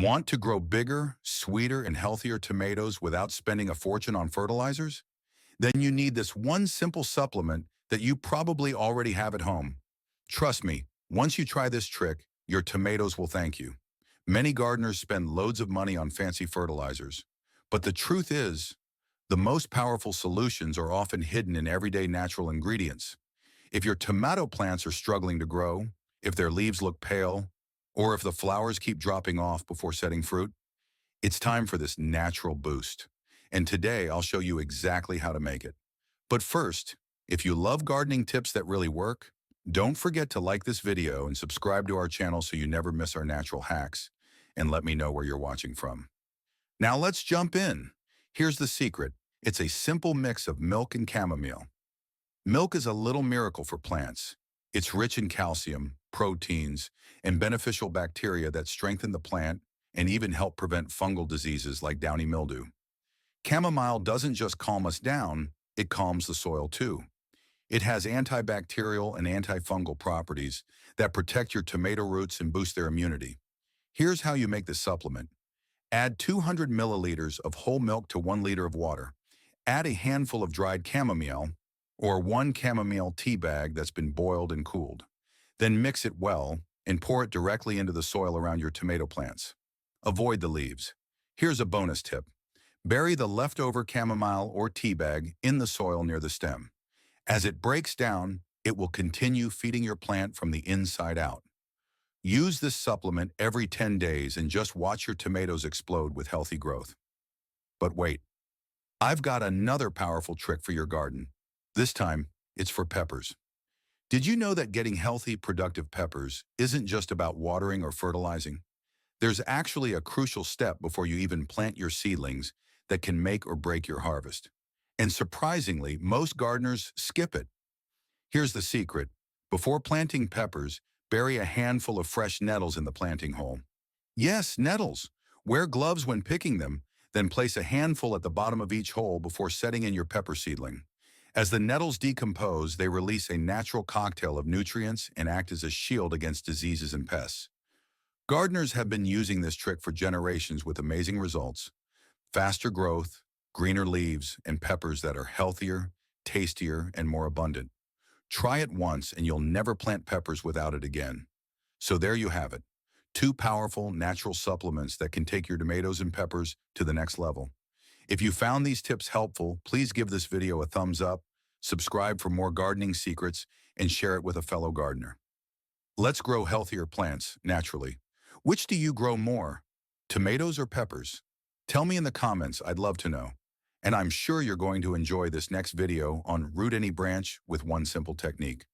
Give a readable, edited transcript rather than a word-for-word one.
Want to grow bigger, sweeter, and healthier tomatoes without spending a fortune on fertilizers? Then you need this one simple supplement that you probably already have at home. Trust me, once you try this trick, your tomatoes will thank you. Many gardeners spend loads of money on fancy fertilizers. But the truth is, the most powerful solutions are often hidden in everyday natural ingredients. If your tomato plants are struggling to grow, if their leaves look pale, or if the flowers keep dropping off before setting fruit, it's time for this natural boost. And today I'll show you exactly how to make it. But first, if you love gardening tips that really work, don't forget to like this video and subscribe to our channel so you never miss our natural hacks. And let me know where you're watching from. Now let's jump in. Here's the secret. It's a simple mix of milk and chamomile. Milk is a little miracle for plants. It's rich in calcium, proteins, and beneficial bacteria that strengthen the plant and even help prevent fungal diseases like downy mildew. Chamomile doesn't just calm us down, it calms the soil too. It has antibacterial and antifungal properties that protect your tomato roots and boost their immunity. Here's how you make this supplement. Add 200 milliliters of whole milk to 1 liter of water. Add a handful of dried chamomile, or 1 chamomile tea bag that's been boiled and cooled. Then mix it well and pour it directly into the soil around your tomato plants. Avoid the leaves. Here's a bonus tip. Bury the leftover chamomile or tea bag in the soil near the stem. As it breaks down, it will continue feeding your plant from the inside out. Use this supplement every 10 days and just watch your tomatoes explode with healthy growth. But wait, I've got another powerful trick for your garden. This time, it's for peppers. Did you know that getting healthy, productive peppers isn't just about watering or fertilizing? There's actually a crucial step before you even plant your seedlings that can make or break your harvest. And surprisingly, most gardeners skip it. Here's the secret. Before planting peppers, bury a handful of fresh nettles in the planting hole. Yes, nettles. Wear gloves when picking them, then place a handful at the bottom of each hole before setting in your pepper seedling. As the nettles decompose, they release a natural cocktail of nutrients and act as a shield against diseases and pests. Gardeners have been using this trick for generations with amazing results. Faster growth, greener leaves, and peppers that are healthier, tastier, and more abundant. Try it once and you'll never plant peppers without it again. So there you have it. 2 powerful natural supplements that can take your tomatoes and peppers to the next level. If you found these tips helpful, please give this video a thumbs up, subscribe for more gardening secrets, and share it with a fellow gardener. Let's grow healthier plants naturally. Which do you grow more, tomatoes or peppers? Tell me in the comments, I'd love to know. And I'm sure you're going to enjoy this next video on root any branch with one simple technique.